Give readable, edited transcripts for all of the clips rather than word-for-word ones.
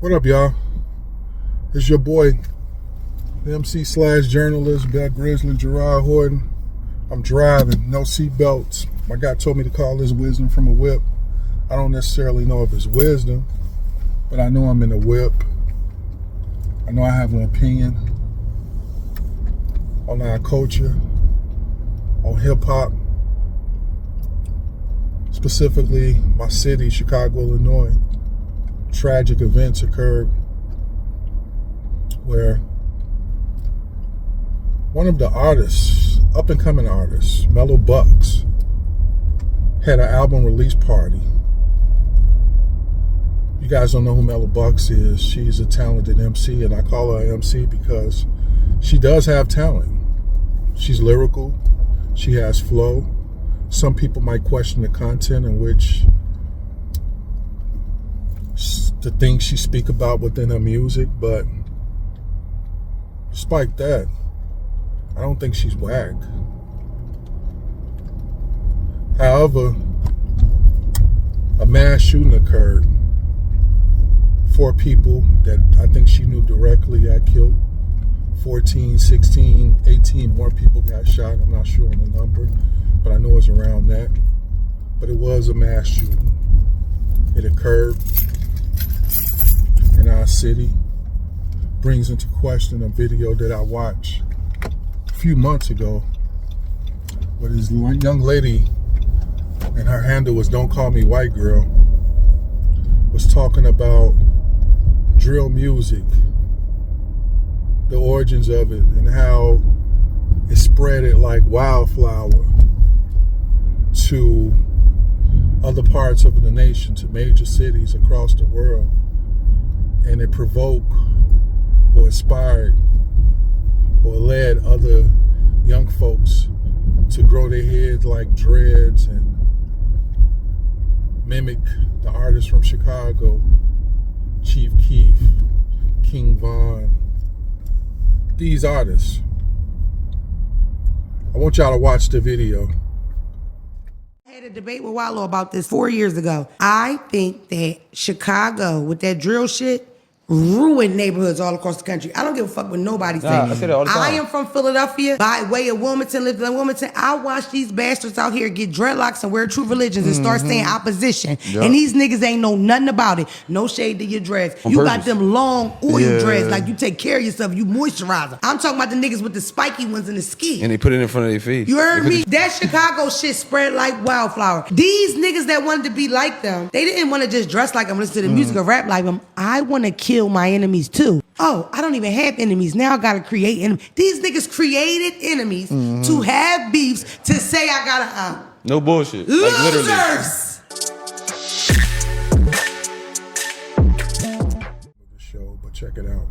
What up, y'all? It's your boy, the MC/journalist, Bear Grizzly, Gerard Horton. I'm driving, no seatbelts. My guy told me to call this wisdom from a whip. I don't necessarily know if it's wisdom, but I know I'm in a whip. I know I have an opinion on our culture, on hip-hop, specifically my city, Chicago, Illinois. Tragic events occurred where one of the artists, up-and-coming artists, Mellow Bucks, had an album release party. You guys don't know who Mellow Bucks is. She's a talented MC, and I call her MC because she does have talent. She's lyrical. She has flow. Some people might question the content in which the things she speak about within her music, but despite that, I don't think she's whack. However, a mass shooting occurred. 4 people that I think she knew directly got killed. 14, 16, 18 more people got shot. I'm not sure on the number, but I know it's around that. But it was a mass shooting. It occurred in our city. Brings into question a video that I watched a few months ago where this young lady, and her handle was Don't Call Me White Girl, was talking about drill music, the origins of it, and how it spread it like wildflower to other parts of the nation, to major cities across the world. And it provoked or inspired or led other young folks to grow their heads like dreads and mimic the artists from Chicago, Chief Keef, King Von. These artists. I want y'all to watch the video. I had a debate with Wallow about this 4 years ago. I think that Chicago, with that drill shit, ruined neighborhoods all across the country. I don't give a fuck what nobody says. I say that all the time. I am from Philadelphia, by way of Wilmington, lived in Wilmington. I watch these bastards out here get dreadlocks and wear true religions and start saying opposition. Yep. And these niggas ain't know nothing about it. No shade to your dreads. On you purpose. got them long oil dreads, like you take care of yourself, you moisturize them. I'm talking about the niggas with the spiky ones and the ski. And they put it in front of their face. You heard me? That Chicago shit spread like wildflower. These niggas that wanted to be like them, they didn't want to just dress like them, listen to the music or rap like them. I want to kill my enemies too. Oh, I don't even have enemies. Now I gotta create enemies. These niggas created enemies to have beefs, to say I gotta no bullshit. Losers! Like literally. The show, but check it out.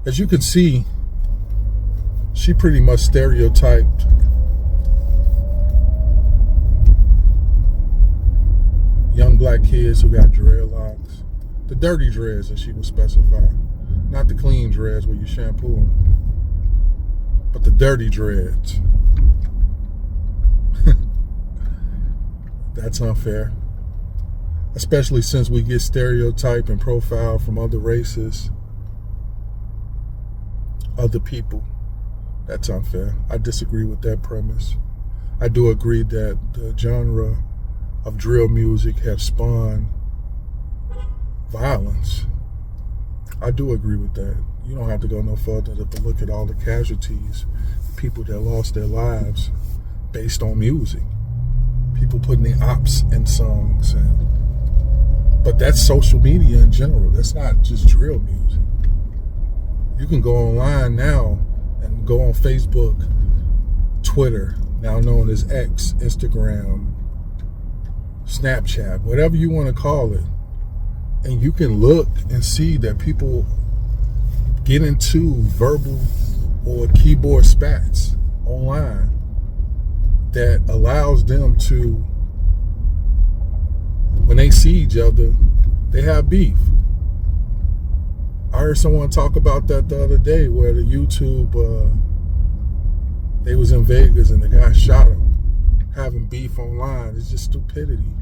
As you can see, she pretty much stereotyped young black kids who got dreadlocks. The dirty dreads, as she would specify. Not the clean dreads where you shampoo them, but the dirty dreads. That's unfair. Especially since we get stereotyped and profiled from other races, other people. That's unfair. I disagree with that premise. I do agree that the genre of drill music have spawned violence. I do agree with that. You don't have to go no further to look at all the casualties, the people that lost their lives based on music. People putting their ops in songs, but that's social media in general. That's not just drill music. You can go online now and go on Facebook, Twitter, now known as X, Instagram, Snapchat, whatever you want to call it, and you can look and see that people get into verbal or keyboard spats online that allows them to, when they see each other, they have beef. I heard someone talk about that the other day where the YouTube, they was in Vegas and the guy shot him, having beef online. It's just stupidity.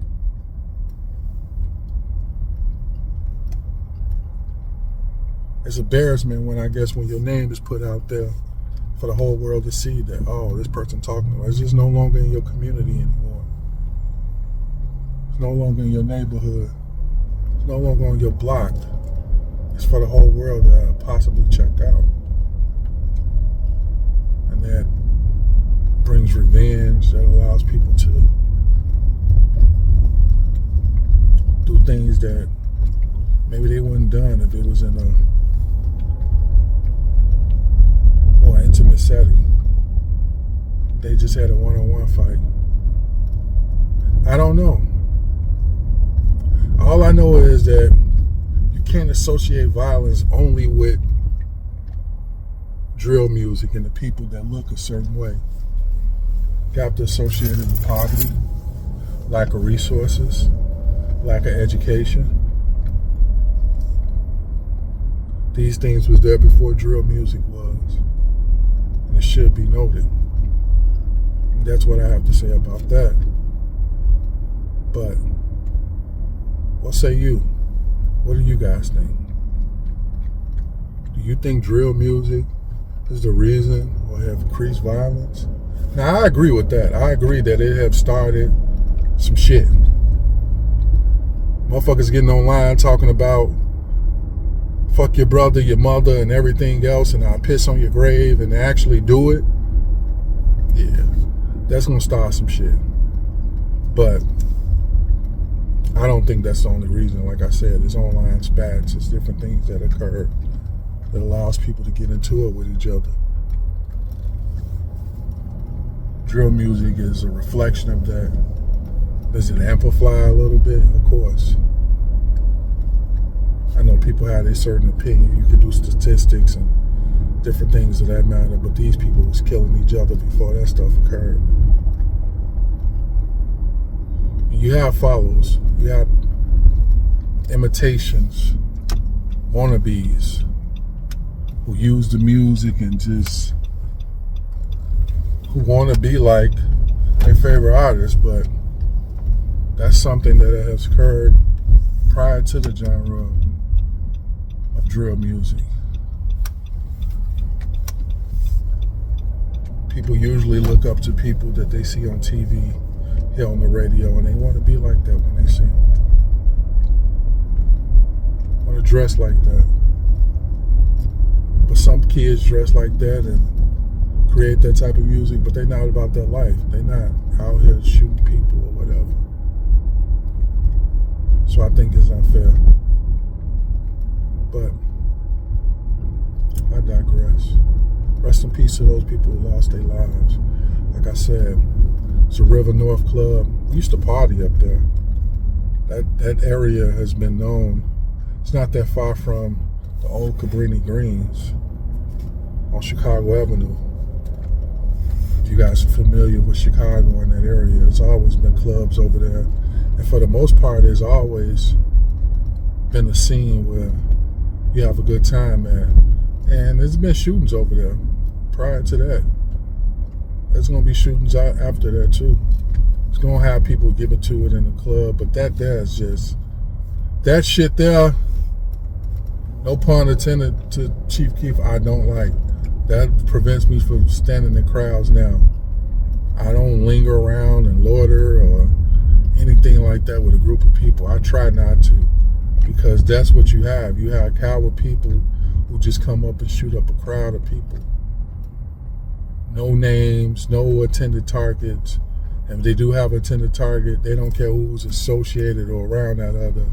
it's embarrassment when when your name is put out there for the whole world to see that, oh, this person talking about. It's just no longer in your community anymore. It's no longer in your neighborhood. It's no longer on your block. It's for the whole world to possibly check out. And that brings revenge, that allows people to do things that maybe they wouldn't done if it was in a more intimate setting. They just had a one-on-one fight. I don't know. All I know is that you can't associate violence only with drill music and the people that look a certain way. You have to associate it with poverty, lack of resources, lack of education. These things was there before drill music was. And it should be noted. And that's what I have to say about that. But what say you? What do you guys think? Do you think drill music is the reason or have increased violence? Now, I agree with that. I agree that it have started some shit. Motherfuckers getting online talking about fuck your brother, your mother, and everything else, and I'll piss on your grave, and actually do it. Yeah, that's gonna start some shit. But I don't think that's the only reason. Like I said, it's online spats, it's different things that occur that allows people to get into it with each other. Drill music is a reflection of that. Does it amplify a little bit? Of course. I know people have a certain opinion. You could do statistics and different things of that matter, but these people was killing each other before that stuff occurred. You have followers. You have imitations, wannabes, who use the music and just who want to be like their favorite artist, but that's something that has occurred prior to the genre of drill music. People usually look up to people that they see on TV, hear on the radio, and they want to be like that when they see them. Want to dress like that. But some kids dress like that and create that type of music, but they're not about that life. They're not out here shooting people or whatever. So I think it's unfair. But I digress. Rest in peace to those people who lost their lives. Like I said, it's a River North Club. We used to party up there. That area has been known. It's not that far from the old Cabrini Greens on Chicago Avenue. If you guys are familiar with Chicago in that area, there's always been clubs over there. And for the most part, there's always been a scene where you have a good time at. And there's been shootings over there prior to that. There's going to be shootings out after that too. It's going to have people giving to it in the club, but that there is just, that shit there, no pun intended to Chief Keef, I don't like. That prevents me from standing in crowds now. I don't linger around and loiter or anything like that with a group of people. I try not to, because that's what you have. You have coward people who just come up and shoot up a crowd of people. No names, no intended targets. And if they do have an intended target, they don't care who's associated or around that other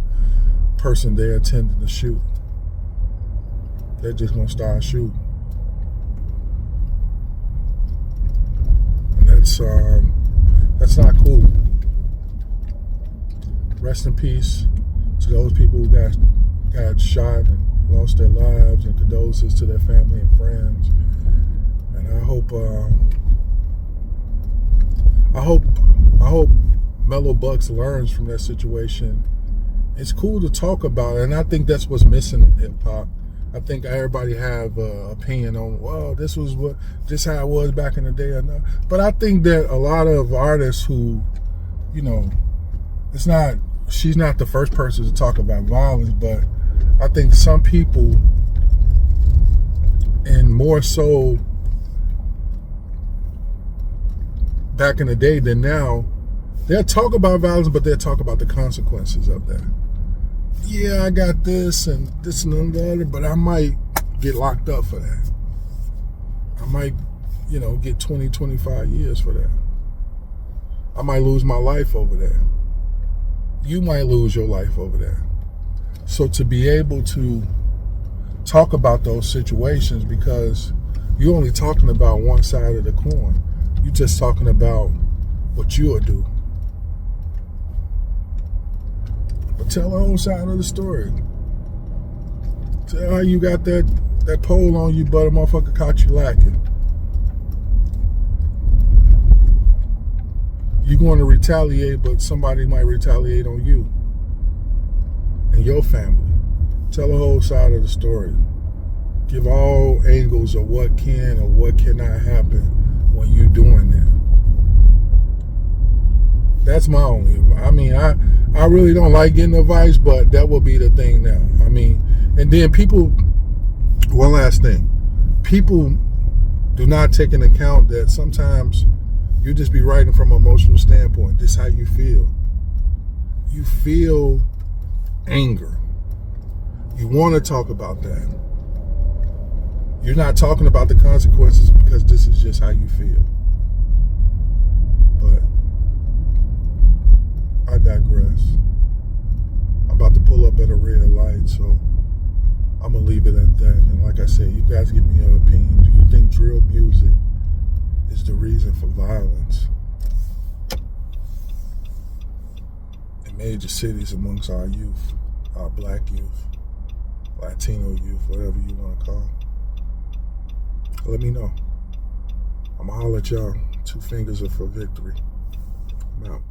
person they're intending to shoot. They're just gonna start shooting. And that's not cool. Rest in peace to those people who got shot and lost their lives, and condolences to their family and friends. And I hope Mellow Bucks learns from that situation. It's cool to talk about it, and I think that's what's missing in hip hop. I think everybody have an opinion on, well, this how it was back in the day or not. But I think that a lot of artists who, you know, she's not the first person to talk about violence, but I think some people And more so back in the day than now, they'll talk about violence, but they'll talk about the consequences of that. Yeah, I got this and the other, but I might get locked up for that. I might, get 20, 25 years for that. I might lose my life over that. You might lose your life over that. So to be able to talk about those situations, because you're only talking about one side of the coin. You're just talking about what you'll do. But tell the whole side of the story. Tell how you got that pole on you, but a motherfucker caught you lacking. You're going to retaliate, but somebody might retaliate on you and your family. Tell the whole side of the story. Give all angles of what can or what cannot happen when you're doing that. That's my only advice. I mean, I really don't like getting advice, but that will be the thing now. I mean, and then people, one last thing. People do not take into account that sometimes you just be writing from an emotional standpoint. This is how you feel. You feel anger. You want to talk about that. You're not talking about the consequences because this is just how you feel. But I digress. I'm about to pull up at a red light, so I'm going to leave it at that. And like I said, you guys give me your opinion. Do you think drill music is the reason for violence in major cities amongst our youth, our black youth, Latino youth, whatever you want to call? Let me know. I'm going to holler at y'all. 2 fingers are for victory. I'm out.